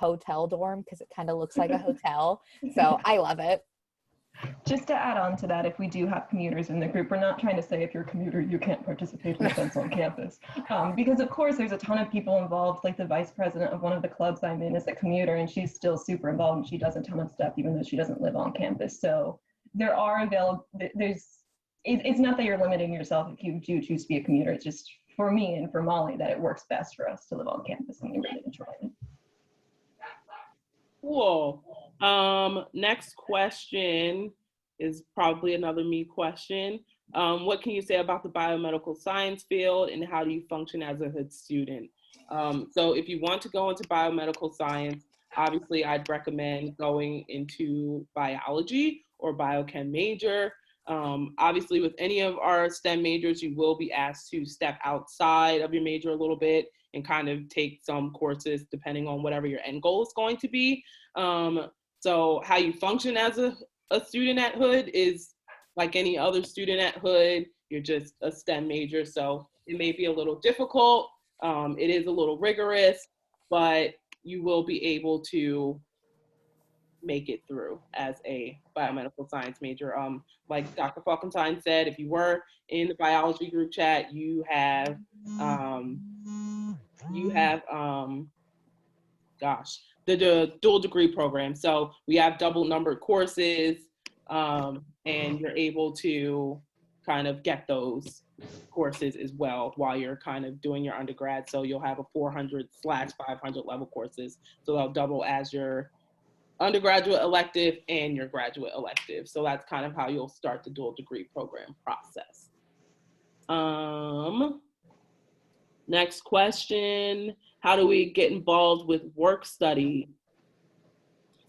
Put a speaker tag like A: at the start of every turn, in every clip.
A: hotel dorm because it kind of looks like a hotel. So I love it.
B: Just to add on to that, if we do have commuters in the group, we're not trying to say if you're a commuter, you can't participate in events on campus. Because of course, there's a ton of people involved, like the vice president of one of the clubs I'm in is a commuter, and she's still super involved, and she does a ton of stuff, even though she doesn't live on campus. So there are it's not that you're limiting yourself if you do choose to be a commuter. It's just for me and for Molly that it works best for us to live on campus, and we really enjoy it.
C: Cool. Next question is probably another me question. What can you say about the biomedical science field and how do you function as a hood student? So if you want to go into biomedical science, obviously I'd recommend going into biology or biochem major. Obviously with any of our STEM majors, you will be asked to step outside of your major a little bit and kind of take some courses depending on whatever your end goal is going to be. So how you function as a student at Hood is like any other student at Hood. You're just a STEM major, so it may be a little difficult. It is a little rigorous, but you will be able to make it through as a biomedical science major. Like Dr. Falkenstein said, if you were in the biology group chat, you have the dual degree program. So we have double numbered courses, and you're able to kind of get those courses as well while you're kind of doing your undergrad. So you'll have a 400/500 level courses. So they'll double as your undergraduate elective and your graduate elective. So that's kind of how you'll start the dual degree program process. Next question, how do we get involved with work study?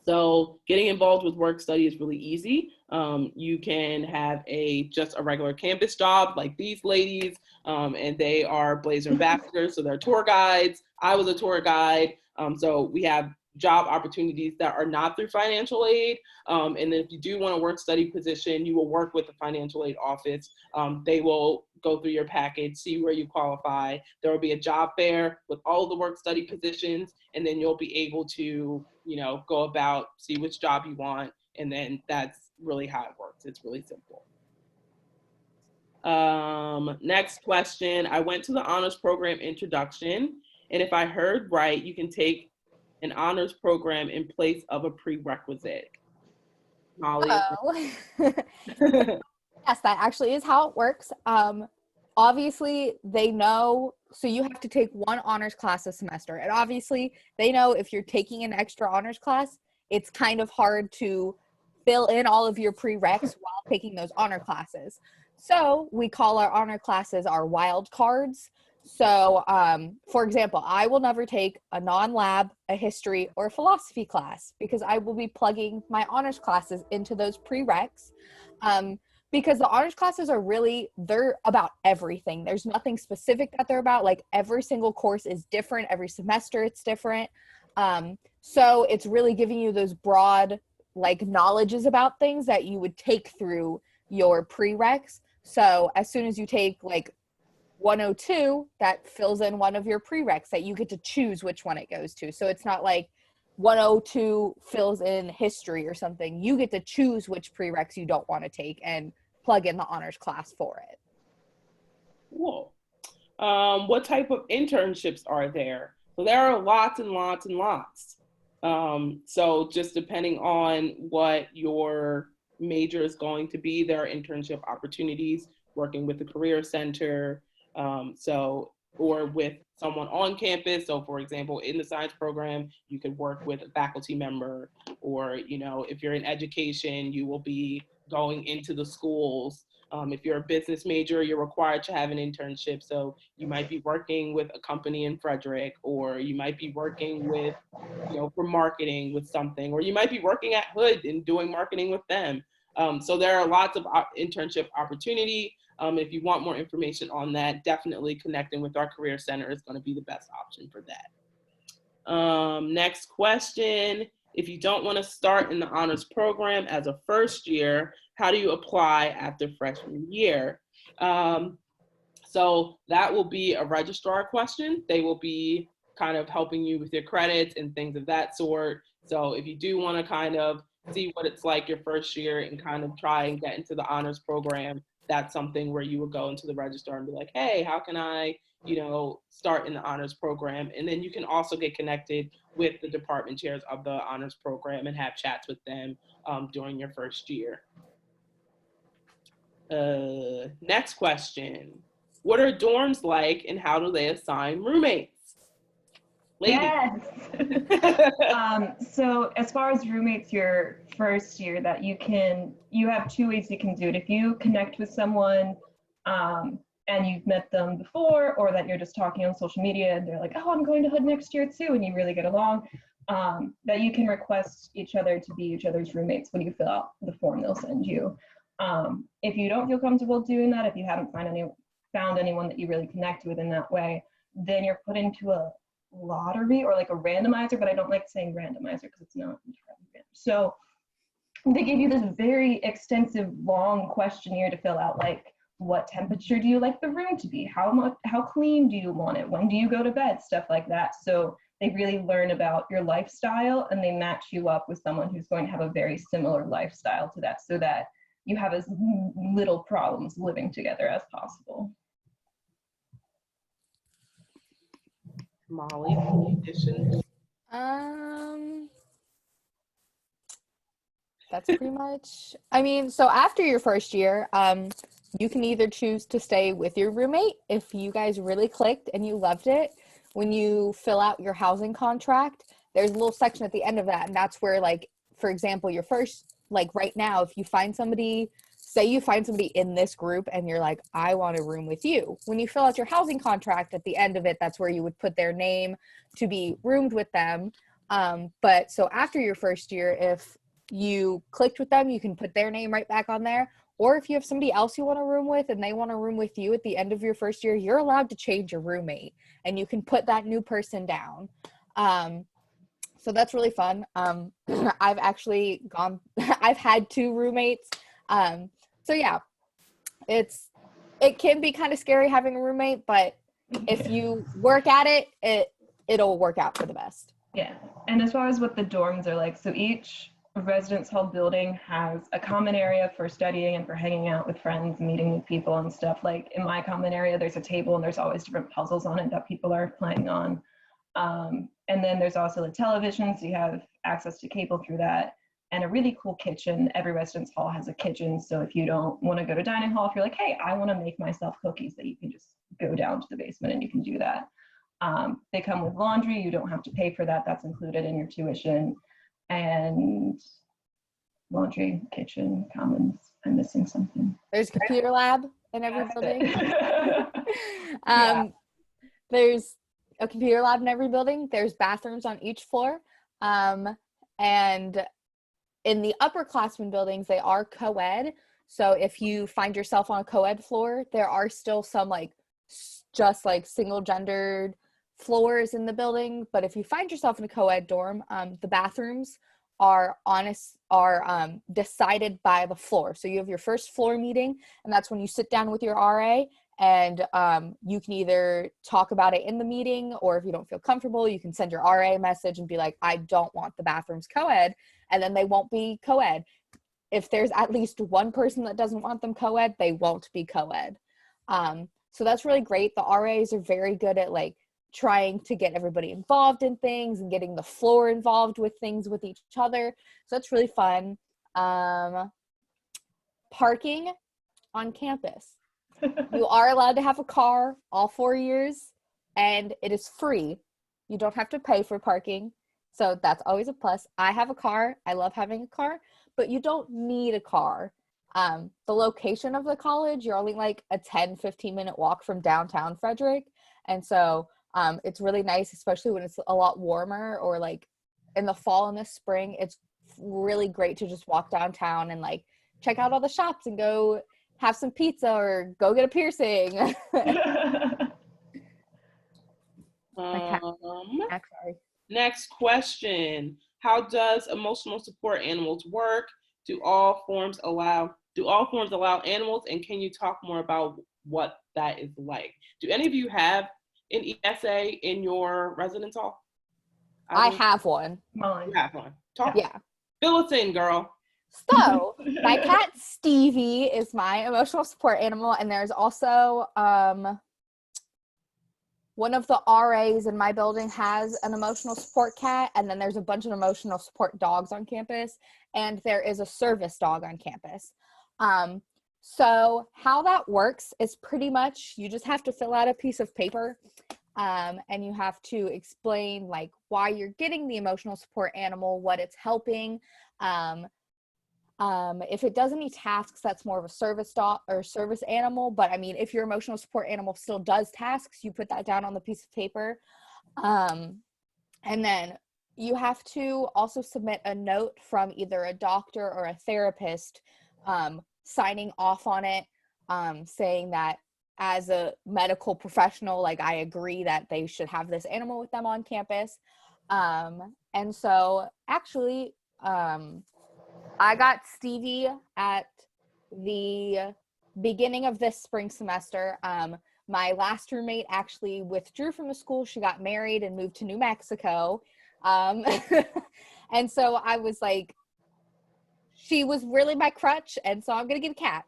C: So getting involved with work study is really easy. You can have just a regular campus job like these ladies, and they are Blazer ambassadors, so they're tour guides. I was a tour guide, so we have job opportunities that are not through financial aid. And then if you do want a work study position, you will work with the financial aid office. They will go through your package, see where you qualify. There will be a job fair with all of the work study positions, and then you'll be able to, go about, see which job you want. And then that's really how it works. It's really simple. Next question, I went to the honors program introduction. And if I heard right, you can take an honors program in place of a prerequisite. Molly?
A: Oh. Yes, that actually is how it works. Obviously, they know, so you have to take one honors class a semester. And obviously, they know if you're taking an extra honors class, it's kind of hard to fill in all of your prereqs while taking those honor classes. So we call our honor classes our wild cards. So, for example, I will never take a non-lab, a history, or a philosophy class because I will be plugging my honors classes into those prereqs. Because the honors classes they're about everything. There's nothing specific that they're about. Like every single course is different. Every semester it's different. So it's really giving you those broad knowledges about things that you would take through your prereqs. So as soon as you take 102, that fills in one of your prereqs that you get to choose which one it goes to. So it's not like 102 fills in history or something. You get to choose which prereqs you don't want to take and plug in the honors class for it.
C: Cool. What type of internships are there? So there are lots and lots and lots. So just depending on what your major is going to be, there are internship opportunities working with the Career Center, or with someone on campus. So for example, in the science program, you could work with a faculty member, or, if you're in education, you will be going into the schools. If you're a business major, you're required to have an internship. So you might be working with a company in Frederick, or you might be working with, for marketing with something, or you might be working at Hood and doing marketing with them. So there are lots of internship opportunity. If you want more information on that, definitely connecting with our Career Center is going to be the best option for that. Next question. If you don't want to start in the honors program as a first year, how do you apply after freshman year? So that will be a registrar question. They will be kind of helping you with your credits and things of that sort. So if you do want to kind of see what it's like your first year and kind of try and get into the honors program, that's something where you would go into the registrar and be like, hey, how can I, start in the honors program? And then you can also get connected with the department chairs of the honors program and have chats with them during your first year. Next question. What are dorms like and how do they assign roommates? Ladies.
B: Yes. So as far as roommates your first year, that you have two ways you can do it. If you connect with someone and you've met them before, or that you're just talking on social media and they're like, oh, I'm going to Hood next year too, and you really get along, that you can request each other to be each other's roommates when you fill out the form they'll send you. If you don't feel comfortable doing that, if you haven't found anyone that you really connect with in that way, then you're put into a lottery or like a randomizer, but I don't like saying randomizer because it's not entirely random. So they give you this very extensive, long questionnaire to fill out, like what temperature do you like the room to be? How clean do you want it? When do you go to bed? Stuff like that. So they really learn about your lifestyle and they match you up with someone who's going to have a very similar lifestyle to that, so that you have as little problems living together as possible.
C: Molly, any additions?
A: That's pretty much, I mean, so after your first year, you can either choose to stay with your roommate if you guys really clicked and you loved it. When you fill out your housing contract, there's a little section at the end of that, and that's where, like, for example, your first, like right now, if you find somebody, say you find somebody in this group and you're like, I want a room with you. When you fill out your housing contract at the end of it, that's where you would put their name to be roomed with them. But so after your first year, if you clicked with them, you can put their name right back on there. Or if you have somebody else you want to room with and they want to room with you at the end of your first year, you're allowed to change your roommate and you can put that new person down. So that's really fun. I've actually I've had 2 roommates. So yeah, it can be kind of scary having a roommate, but if you work at it, it'll work out for the best.
B: Yeah, and as far as what the dorms are like, so each residence hall building has a common area for studying and for hanging out with friends, meeting with people and stuff. Like in my common area, there's a table and there's always different puzzles on it that people are playing on. And then there's also a television, so you have access to cable through that, and a really cool kitchen. Every residence hall has a kitchen, so if you don't want to go to dining hall, if you're like, hey, I want to make myself cookies, that you can just go down to the basement and you can do that. They come with laundry. You don't have to pay for that. That's included in your tuition. And laundry, kitchen, commons. I'm missing something.
A: There's a computer lab in every building.
B: Yeah.
A: There's a computer lab in every building. There's bathrooms on each floor. And in the upperclassmen buildings, they are co-ed. So if you find yourself on a co-ed floor, there are still some just single gendered floors in the building. But if you find yourself in a co-ed dorm, the bathrooms are decided by the floor. So you have your first floor meeting, and that's when you sit down with your RA, and you can either talk about it in the meeting, or if you don't feel comfortable, you can send your RA a message and be like, I don't want the bathrooms co-ed, and then they won't be co-ed. If there's at least one person that doesn't want them co-ed, they won't be co-ed. So that's really great. The RAs are very good at trying to get everybody involved in things and getting the floor involved with things with each other. So that's really fun. Parking on campus. You are allowed to have a car all 4 years, and it is free. You don't have to pay for parking. So that's always a plus. I have a car. I love having a car, but you don't need a car. The location of the college, you're only a 10-15 minute walk from downtown Frederick. And so it's really nice, especially when it's a lot warmer, or in the fall and the spring. It's really great to just walk downtown and check out all the shops and go have some pizza or go get a piercing.
C: Next question. How does emotional support animals work? Do all forms allow animals, and can you talk more about what that is like? Do any of you have an ESA in your residence hall?
A: I have one.
B: Mine.
C: You have one. Talk.
A: Yeah.
C: Fill us in, girl.
A: So my cat Stevie is my emotional support animal, and there's also one of the RAs in my building has an emotional support cat, and then there's a bunch of emotional support dogs on campus, and there is a service dog on campus. So how that works is pretty much you just have to fill out a piece of paper, and you have to explain like why you're getting the emotional support animal, what it's helping. If it does any tasks, that's more of a service dog or service animal. But I mean, if your emotional support animal still does tasks, you put that down on the piece of paper. And then you have to also submit a note from either a doctor or a therapist, signing off on it, saying that as a medical professional, like I agree that they should have this animal with them on campus. And so actually, I got Stevie at the beginning of this spring semester. My last roommate actually withdrew from the school. She got married and moved to New Mexico. And so I was like, she was really my crutch, and so I'm going to get a cat.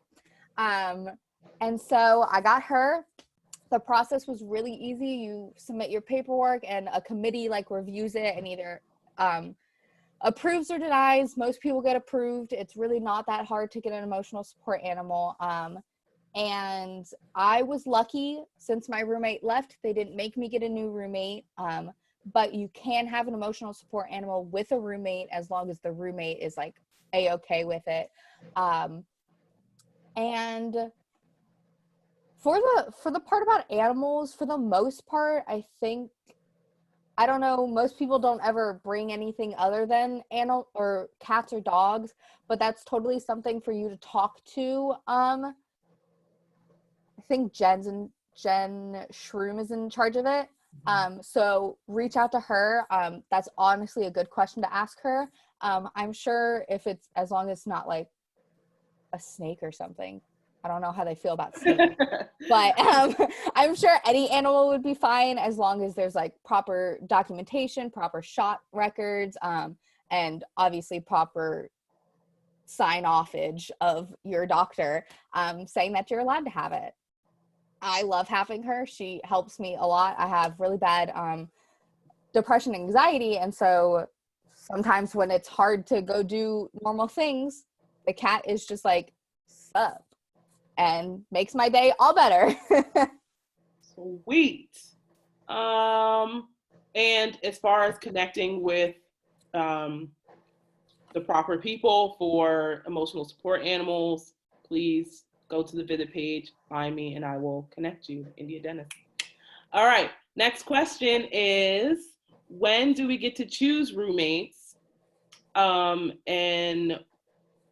A: And so I got her. The process was really easy. You submit your paperwork, and a committee like reviews it and either approves or denies. Most people get approved. It's really not that hard to get an emotional support animal. And I was lucky since my roommate left, they didn't make me get a new roommate. But you can have an emotional support animal with a roommate as long as the roommate is like a-okay with it. And for the part about animals, for the most part, I think, I don't know, most people don't ever bring anything other than animal or cats or dogs, but that's totally something for you to talk to. I think Jen Shroom is in charge of it. So reach out to her. That's honestly a good question to ask her. I'm sure if it's, as long as it's not like a snake or something. I don't know how they feel about snakes, but I'm sure any animal would be fine as long as there's like proper documentation, proper shot records, and obviously proper sign-offage of your doctor saying that you're allowed to have it. I love having her. She helps me a lot. I have really bad depression and anxiety, and so sometimes when it's hard to go do normal things, the cat is just like, sup, and makes my day all better.
C: Sweet. And as far as connecting with the proper people for emotional support animals, please go to the visit page, find me, and I will connect you, India Dennis. All right, next question is, when do we get to choose roommates? And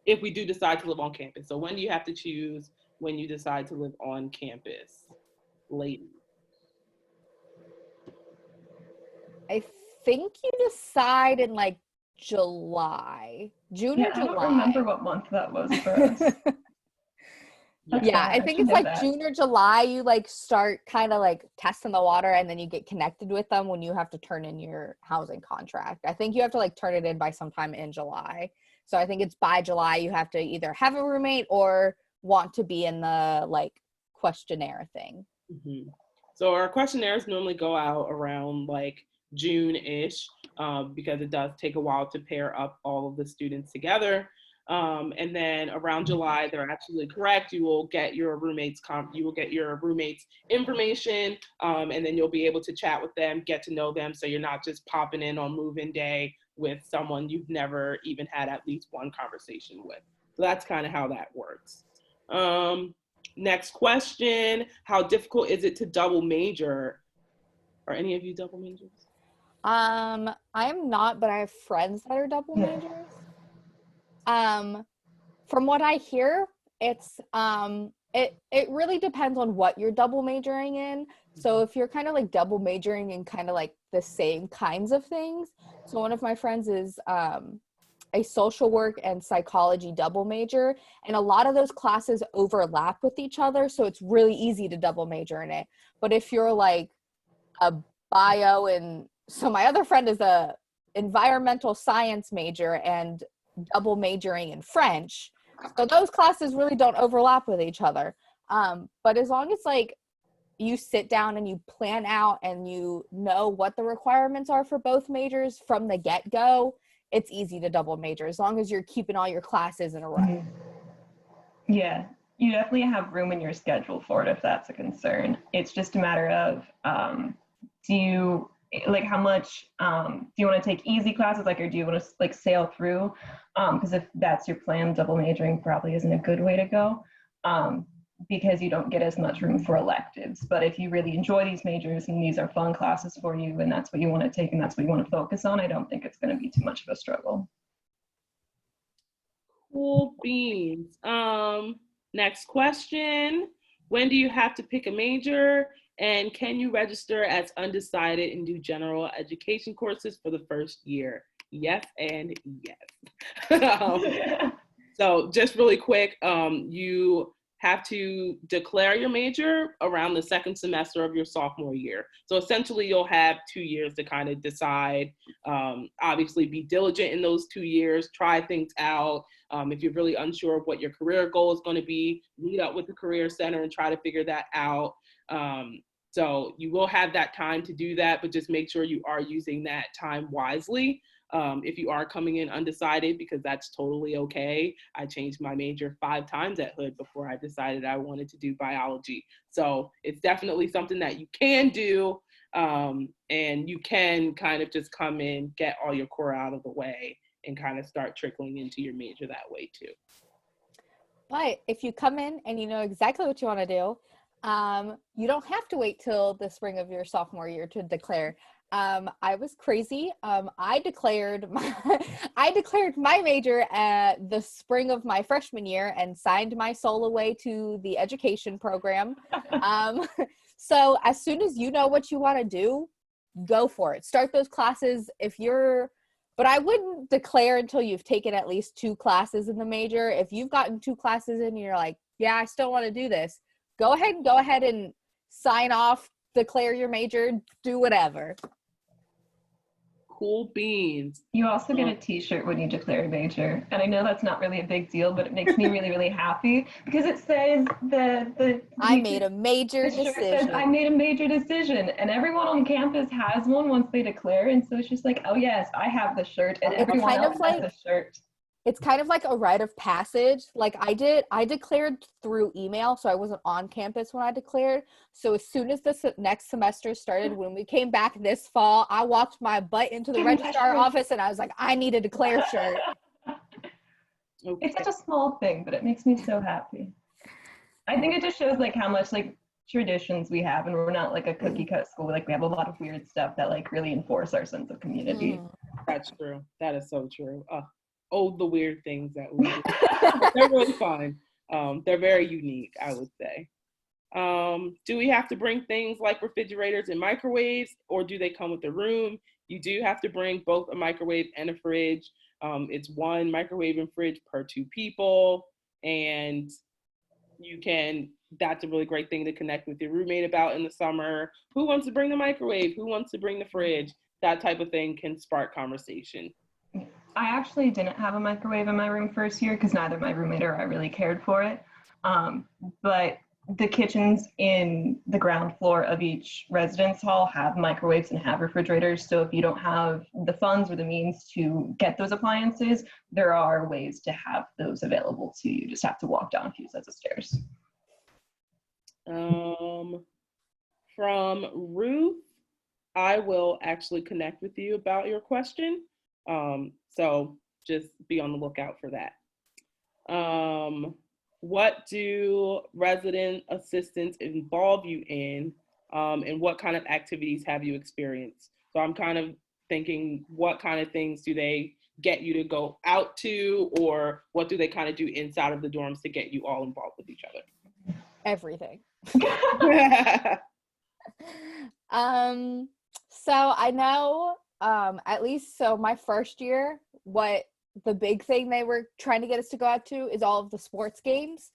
C: if we do decide to live on campus. So when do you have to choose when you decide to live on campus? Lady.
A: I think you decide in like July, June or July.
B: I don't remember what month that was for us.
A: Yeah, I think it's like June or July. You like start kind of like testing the water, and then you get connected with them when you have to turn in your housing contract. I think you have to like turn it in by sometime in July. So I think it's by July you have to either have a roommate or want to be in the like questionnaire thing.
C: Mm-hmm. So our questionnaires normally go out around like June-ish, because it does take a while to pair up all of the students together. And then around July, they're absolutely correct. You will get your roommates information, and then you'll be able to chat with them, get to know them. So you're not just popping in on move-in day with someone you've never even had at least one conversation with. So that's kind of how that works. Next question, how difficult is it to double major? Are any of you double majors?
A: I am not, but I have friends that are double majors. From what I hear, it's it really depends on what you're double majoring in. So if you're kind of like double majoring in kind of like the same kinds of things. So one of my friends is a social work and psychology double major, and a lot of those classes overlap with each other, so it's really easy to double major in it. But if you're like a bio, and so my other friend is a environmental science major and double majoring in French. So those classes really don't overlap with each other. But as long as like you sit down and you plan out and you know what the requirements are for both majors from the get-go, it's easy to double major as long as you're keeping all your classes in a row.
B: Mhm. Yeah, you definitely have room in your schedule for it if that's a concern. It's just a matter of do you like how much do you want to take easy classes, like, or do you want to like sail through? Because if that's your plan, double majoring probably isn't a good way to go. Because you don't get as much room for electives. But if you really enjoy these majors and these are fun classes for you and that's what you want to take and that's what you want to focus on, I don't think it's going to be too much of a struggle.
C: Cool beans. Next question. When do you have to pick a major? And can you register as undecided and do general education courses for the first year? Yes and yes. So just really quick, you have to declare your major around the second semester of your sophomore year. So essentially you'll have 2 years to kind of decide. Obviously be diligent in those 2 years, try things out. If you're really unsure of what your career goal is going to be, meet up with the Career Center and try to figure that out. So you will have that time to do that, but just make sure you are using that time wisely. If you are coming in undecided, because that's totally okay. I changed my major 5 times at Hood before I decided I wanted to do biology. So it's definitely something that you can do, and you can kind of just come in, get all your core out of the way, and kind of start trickling into your major that way too.
A: But if you come in and you know exactly what you want to do, you don't have to wait till the spring of your sophomore year to declare. I was crazy. I declared my major at the spring of my freshman year and signed my soul away to the education program. So as soon as you know what you want to do, go for it. Start those classes but I wouldn't declare until you've taken at least 2 classes in the major. If you've gotten 2 classes in and you're like, yeah, I still want to do this, go ahead and sign off, declare your major, do whatever.
C: Cool beans.
B: You also get a t-shirt when you declare a major. And I know that's not really a big deal, but it makes me really, really happy because it says
A: I made a major decision.
B: Says, I made a major decision. And everyone on campus has one once they declare. And so it's just like, oh yes, I have the shirt and everyone else has the shirt.
A: It's kind of like a rite of passage. Like I declared through email, so I wasn't on campus when I declared. So as soon as the next semester started, when we came back this fall, I walked my butt into the registrar office and I was like, I need a declare shirt.
B: Okay. It's such a small thing, but it makes me so happy. I think it just shows like how much like traditions we have, and we're not like a cookie cut school. Like we have a lot of weird stuff that like really enforce our sense of community.
C: That's true. That is so true. The weird things that we do. They're really fun. They're very unique, I would say. Do we have to bring things like refrigerators and microwaves, or do they come with the room? You do have to bring both a microwave and a fridge. It's 1 microwave and fridge per 2 people, and that's a really great thing to connect with your roommate about in the summer. Who wants to bring the microwave? Who wants to bring the fridge? That type of thing can spark conversation.
B: I actually didn't have a microwave in my room first year because neither my roommate or I really cared for it. But the kitchens in the ground floor of each residence hall have microwaves and have refrigerators. So if you don't have the funds or the means to get those appliances, there are ways to have those available to you. You just have to walk down a few sets of stairs.
C: From Ruth, I will actually connect with you about your question. So just be on the lookout for that. What do resident assistants involve you in, and what kind of activities have you experienced? So I'm kind of thinking, what kind of things do they get you to go out to, or what do they kind of do inside of the dorms to get you all involved with each other?
A: Everything. So I know, at least so my first year, what the big thing they were trying to get us to go out to is all of the sports games.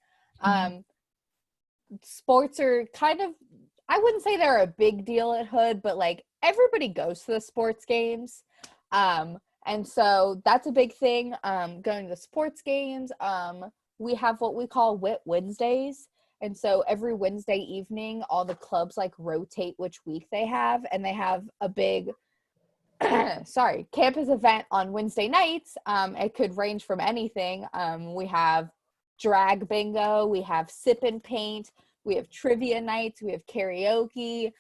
A: Sports are kind of, I wouldn't say they're a big deal at Hood, but like everybody goes to the sports games. And so that's a big thing. Going to the sports games. We have what we call Wit Wednesdays. And so every Wednesday evening, all the clubs like rotate which week they have, and they have a big campus event on Wednesday nights. It could range from anything. We have drag bingo, we have sip and paint, we have trivia nights, we have karaoke.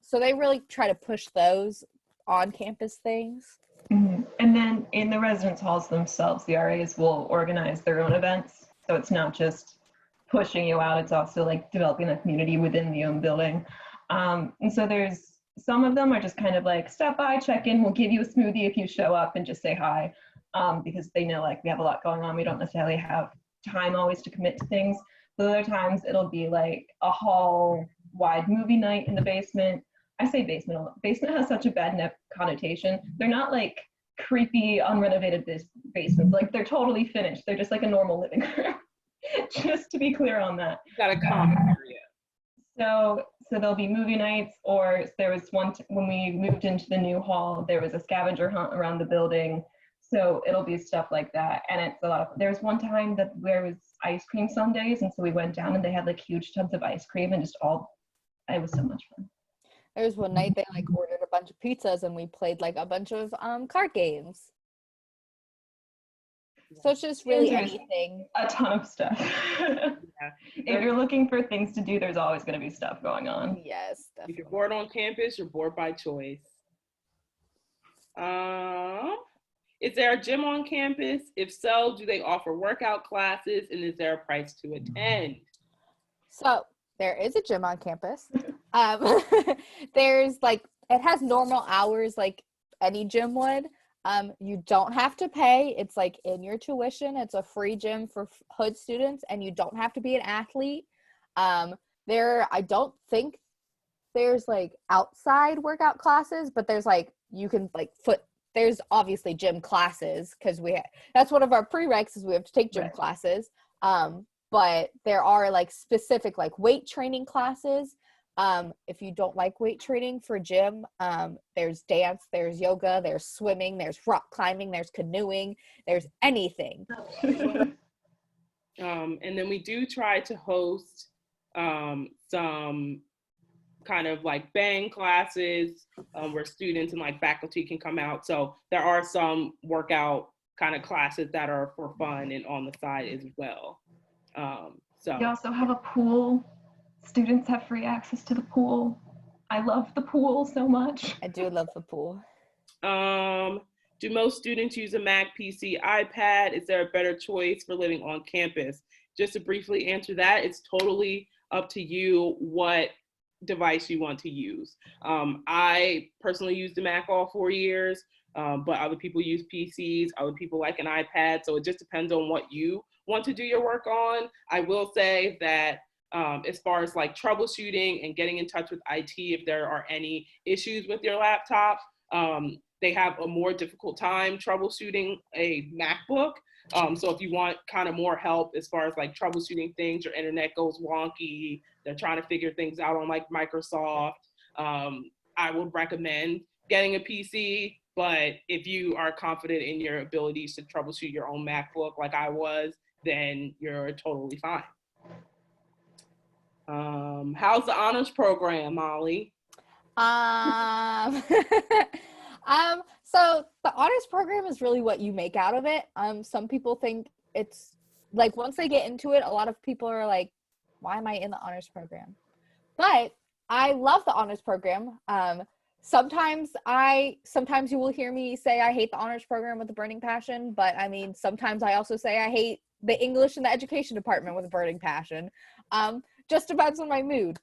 A: So they really try to push those on campus things.
B: Mm-hmm. And then in the residence halls themselves, the RAs will organize their own events. So it's not just pushing you out, it's also like developing a community within the own building. And so there's some of them are just kind of like, stop by, check in, we'll give you a smoothie if you show up and just say hi, because they know like we have a lot going on. We don't necessarily have time always to commit to things. But other times it'll be like a hall-wide movie night in the basement. I say basement. Basement has such a bad connotation. They're not like creepy, unrenovated basements. Like they're totally finished. They're just like a normal living room. Just to be clear on that.
C: Got a common area.
B: So there'll be movie nights, or there was one when we moved into the new hall, there was a scavenger hunt around the building. So it'll be stuff like that. And it's a lot of, there was one time that there was ice cream sundaes. And so we went down and they had like huge tubs of ice cream and it was so much fun.
A: There was one night they like ordered a bunch of pizzas and we played like a bunch of card games. So it's just really anything.
B: A ton of stuff. Yeah. If you're looking for things to do, there's always going to be stuff going on.
A: Yes, definitely.
C: If you're bored on campus, you're bored by choice. Is there a gym on campus? If so, do they offer workout classes, and is there a price to attend?
A: So there is a gym on campus. There's like, it has normal hours like any gym would. You don't have to pay. It's like in your tuition. It's a free gym for Hood students, and you don't have to be an athlete. I don't think there's like outside workout classes, but there's like, you can like there's obviously gym classes because that's one of our prereqs is we have to take gym classes. But there are like specific like weight training classes. If you don't like weight training for gym, there's dance, there's yoga, there's swimming, there's rock climbing, there's canoeing, there's anything.
C: And then we do try to host some kind of like bang classes where students and like faculty can come out. So there are some workout kind of classes that are for fun and on the side as well. So
B: we also have a pool. Students have free access to the pool. I love the pool so much.
A: I do love the pool.
C: Do most students use a Mac, PC, iPad? Is there a better choice for living on campus? Just to briefly answer that, it's totally up to you what device you want to use. I personally used the Mac all 4 years, but other people use PCs, other people like an iPad. So it just depends on what you want to do your work on. I will say that as far as like troubleshooting and getting in touch with IT, if there are any issues with your laptop, they have a more difficult time troubleshooting a MacBook. So if you want kind of more help as far as like troubleshooting things, your internet goes wonky, they're trying to figure things out on like Microsoft, I would recommend getting a PC. But if you are confident in your abilities to troubleshoot your own MacBook like I was, then you're totally fine. How's the honors program, Molly?
A: So the honors program is really what you make out of it. Some people think it's like once they get into it, a lot of people are like, why am I in the honors program? But I love the honors program. Sometimes you will hear me say I hate the honors program with a burning passion, but I mean, sometimes I also say I hate the English and the education department with a burning passion. Just depends on my mood.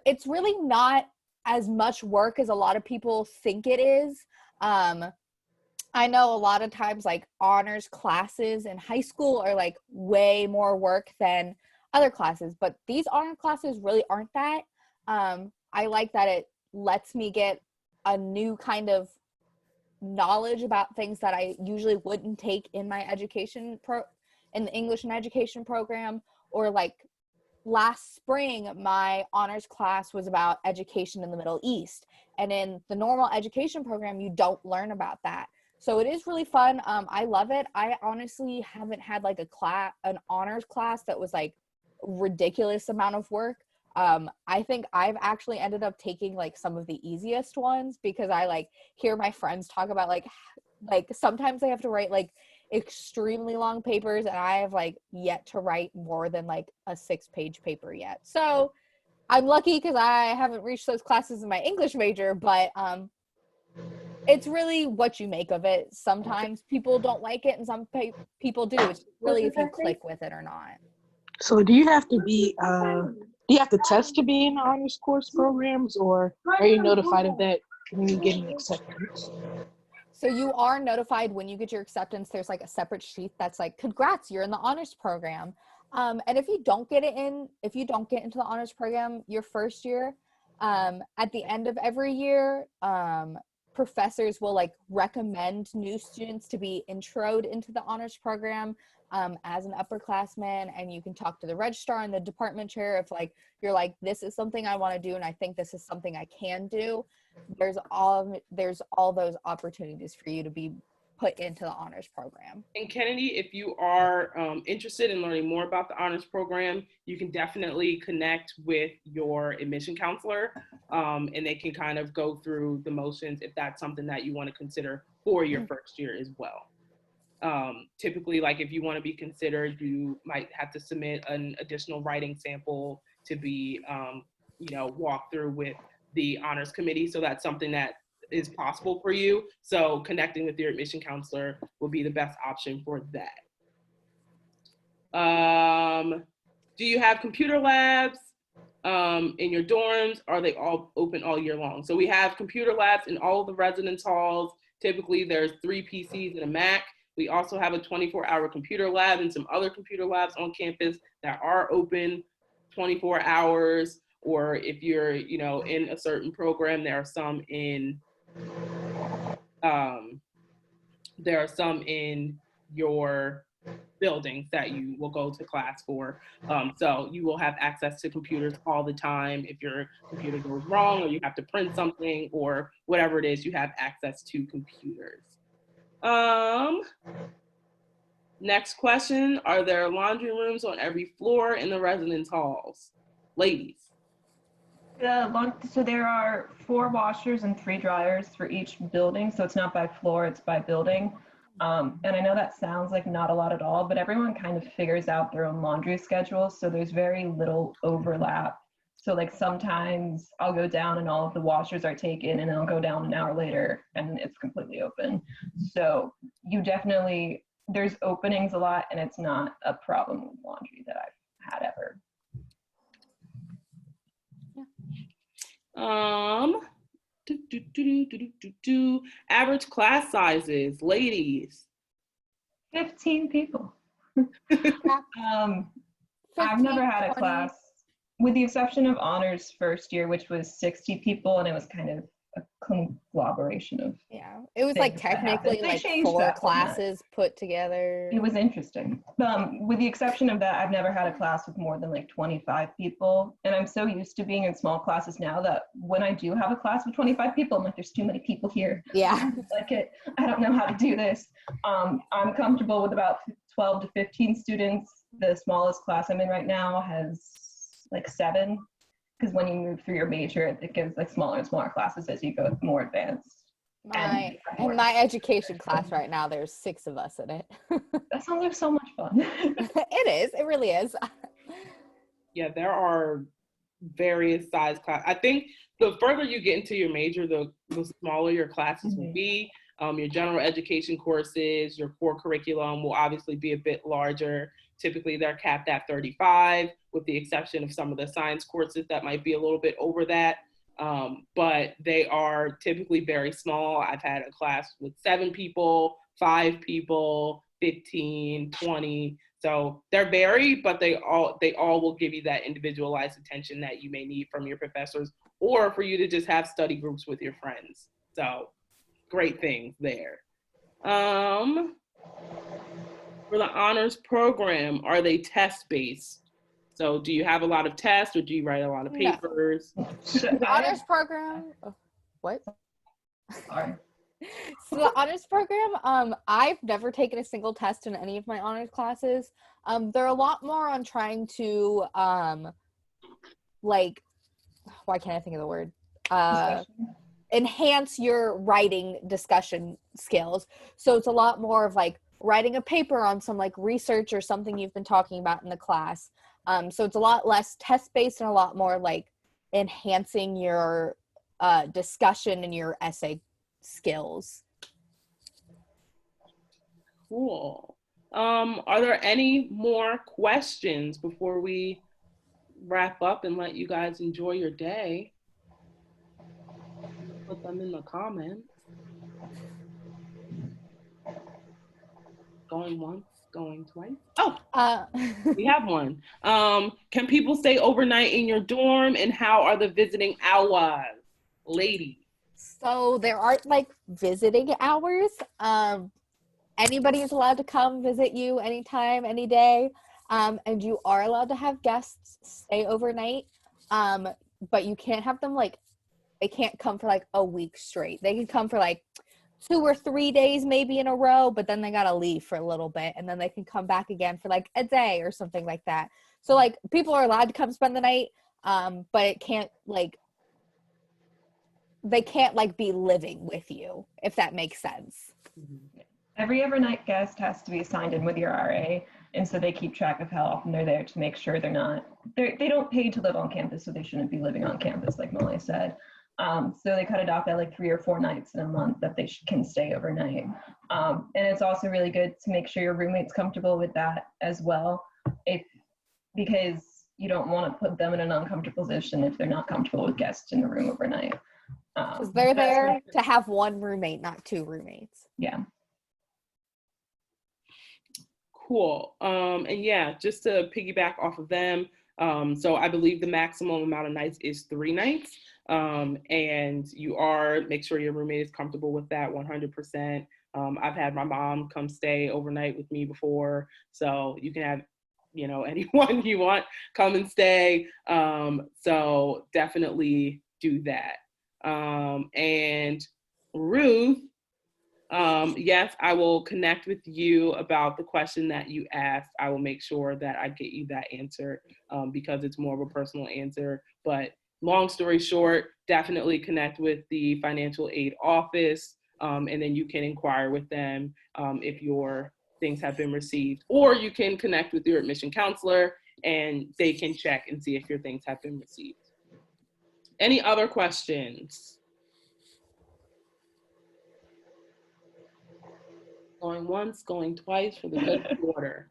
A: It's really not as much work as a lot of people think it is. I know a lot of times like honors classes in high school are like way more work than other classes, but these honor classes really aren't that. I like that it lets me get a new kind of knowledge about things that I usually wouldn't take in my in the English and education program, or like last spring, my honors class was about education in the Middle East. And in the normal education program, you don't learn about that. So it is really fun. I love it. I honestly haven't had like an honors class that was like ridiculous amount of work. I think I've actually ended up taking like some of the easiest ones because I like hear my friends talk about like sometimes they have to write like extremely long papers, and I have like yet to write more than like a 6-page paper yet. So I'm lucky because I haven't reached those classes in my English major, but it's really what you make of it. Sometimes people don't like it and some people do. It's really if you click with it or not.
D: So do you have to test to be in the honors course programs, or are you notified of that when you get an acceptance?
A: So you are notified when you get your acceptance. There's like a separate sheet that's like, congrats, you're in the honors program. And if you don't get into the honors program your first year, at the end of every year, professors will like recommend new students to be introed into the honors program as an upperclassman, and you can talk to the registrar and the department chair if like you're like, this is something I want to do and I think this is something I can do. There's all those opportunities for you to be put into the honors program.
C: And Kennedy, if you are interested in learning more about the honors program, you can definitely connect with your admission counselor, and they can kind of go through the motions if that's something that you want to consider for your first year as well. Typically, like if you want to be considered, you might have to submit an additional writing sample to be, walked through with the honors committee. So that's something that is possible for you. So connecting with your admission counselor will be the best option for that. Do you have computer labs in your dorms? Are they all open all year long? So we have computer labs in all of the residence halls. Typically there's 3 PCs and a Mac. We also have a 24-hour computer lab and some other computer labs on campus that are open 24 hours. Or if you're, in a certain program, there are some in your buildings that you will go to class for. So you will have access to computers all the time. If your computer goes wrong or you have to print something or whatever it is, you have access to computers. Next question, are there laundry rooms on every floor in the residence halls? Ladies.
B: So there are 4 washers and 3 dryers for each building. So it's not by floor, it's by building. And I know that sounds like not a lot at all, but everyone kind of figures out their own laundry schedule. So there's very little overlap. So like sometimes I'll go down and all of the washers are taken, and then I'll go down an hour later and it's completely open. So there's openings a lot, and it's not a problem with laundry that I've had ever.
C: Average class sizes, ladies.
B: 15 people. I've never had a class, with the exception of honors first year, which was 60 people, and it was kind of a conglomeration of
A: it was like technically like 4 classes put together.
B: It was interesting. With the exception of that, I've never had a class with more than like 25 people, and I'm so used to being in small classes now that when I do have a class with 25 people, I'm like, there's too many people here.
A: Yeah.
B: I don't know how to do this. I'm comfortable with about 12 to 15 students. The smallest class I'm in right now has like 7. Because when you move through your major, it gives like smaller and smaller classes as you go more advanced.
A: In my education class right now, there's 6 of us in it.
B: That sounds like so much fun.
A: It is. It really is.
C: Yeah, there are various size classes. I think the further you get into your major, the smaller your classes will be. Your general education courses, your core curriculum will obviously be a bit larger. Typically, they're capped at 35, with the exception of some of the science courses that might be a little bit over that. But they are typically very small. I've had a class with 7 people, 5 people, 15, 20. So they're varied, but they all will give you that individualized attention that you may need from your professors, or for you to just have study groups with your friends. So great things there. For the honors program, are they test-based? So do you have a lot of tests or do you write a lot of
A: No.
C: papers?
A: The honors program, what?
B: Sorry.
A: So the honors program, I've never taken a single test in any of my honors classes. They're a lot more on trying to, like, why can't I think of the word? Enhance your writing discussion skills. So it's a lot more of like writing a paper on some like research or something you've been talking about in the class. So it's a lot less test-based and a lot more like enhancing your discussion and your essay skills.
C: Cool. Are there any more questions before we wrap up and let you guys enjoy your day? Put them in the comments. Going once, going twice. Oh, we have one. Can people stay overnight in your dorm, and how are the visiting hours, ladies?
A: So there aren't like visiting hours. Anybody is allowed to come visit you anytime, any day. And you are allowed to have guests stay overnight. But you can't have them like, they can't come for like a week straight. They can come for like 2 or 3 days maybe in a row, but then they gotta leave for a little bit and then they can come back again for like a day or something like that. So like people are allowed to come spend the night, but it can't like, they can't like be living with you, if that makes sense.
B: Every overnight guest has to be assigned in with your RA, and so they keep track of how often they're there to make sure they don't pay to live on campus, so they shouldn't be living on campus, like Molly said. So they cut it off at like 3 or 4 nights in a month that they can stay overnight. And it's also really good to make sure your roommate's comfortable with that as well, because you don't want to put them in an uncomfortable position if they're not comfortable with guests in the room overnight.
A: Because they're there to have one roommate, not 2 roommates.
B: Yeah.
C: Cool. And yeah, just to piggyback off of them, so I believe the maximum amount of nights is 3 nights. And make sure your roommate is comfortable with that 100%. I've had my mom come stay overnight with me before, so you can have, anyone you want come and stay. So definitely do that. And Ruth, yes, I will connect with you about the question that you asked. I will make sure that I get you that answer because it's more of a personal answer. But long story short, definitely connect with the financial aid office, and then you can inquire with them if your things have been received. Or you can connect with your admission counselor and they can check and see if your things have been received. Any other questions? Going once, going twice for the good order.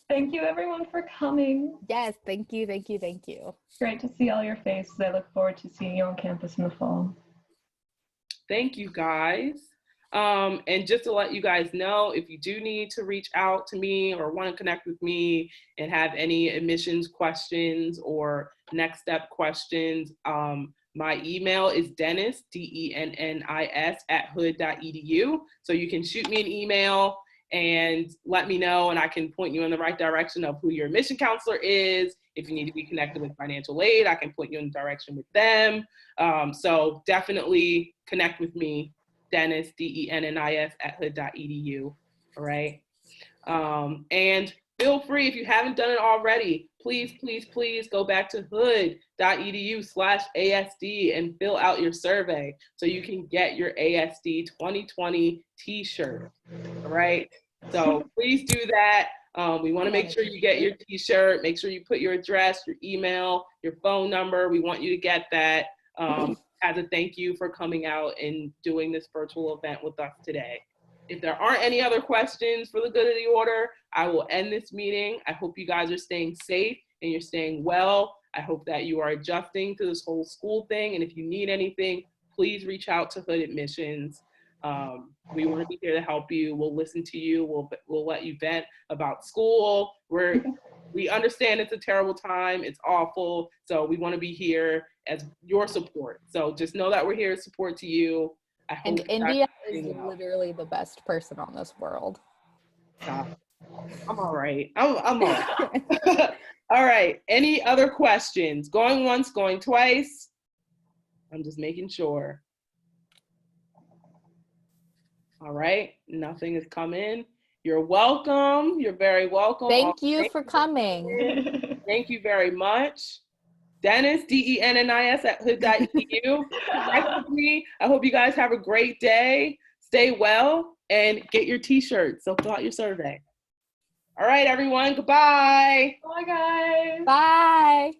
B: Thank you everyone for coming.
A: Yes, thank you, thank you, thank you.
B: Great to see all your faces. I look forward to seeing you on campus in the fall.
C: Thank you guys. And just to let you guys know, if you do need to reach out to me or want to connect with me and have any admissions questions or next step questions, my email is Dennis, DENNIS @hood.edu. So you can shoot me an email and let me know, and I can point you in the right direction of who your admission counselor is. If you need to be connected with financial aid, I can point you in the direction with them. So definitely connect with me, Dennis, DENNIS @hood.edu. All right. And feel free, if you haven't done it already, please go back to hood.edu/ASD and fill out your survey so you can get your ASD 2020 t-shirt. All right. So please do that. We want to make sure you get your t-shirt. Make sure you put your address, your email, your phone number. We want you to get that as a thank you for coming out and doing this virtual event with us today. If there aren't any other questions for the good of the order, I will end this meeting. I hope you guys are staying safe and you're staying well. I hope that you are adjusting to this whole school thing. And if you need anything, please reach out to Hood Admissions. We want to be here to help you. We'll listen to you. We'll let you vent about school. We understand it's a terrible time. It's awful. So we want to be here as your support. So just know that we're here to support to you. I hope
A: And India is literally the best person on this world.
C: I'm all right. I'm all right. All right. Any other questions? Going once, going twice? I'm just making sure. All right. Nothing has come in. You're welcome. You're very welcome.
A: Thank you for coming.
C: Thank you very much. Dennis, DENNIS@hood.edu. Connect with me. I hope you guys have a great day. Stay well and get your t-shirts. So fill out your survey. All right, everyone. Goodbye.
B: Bye, guys.
A: Bye.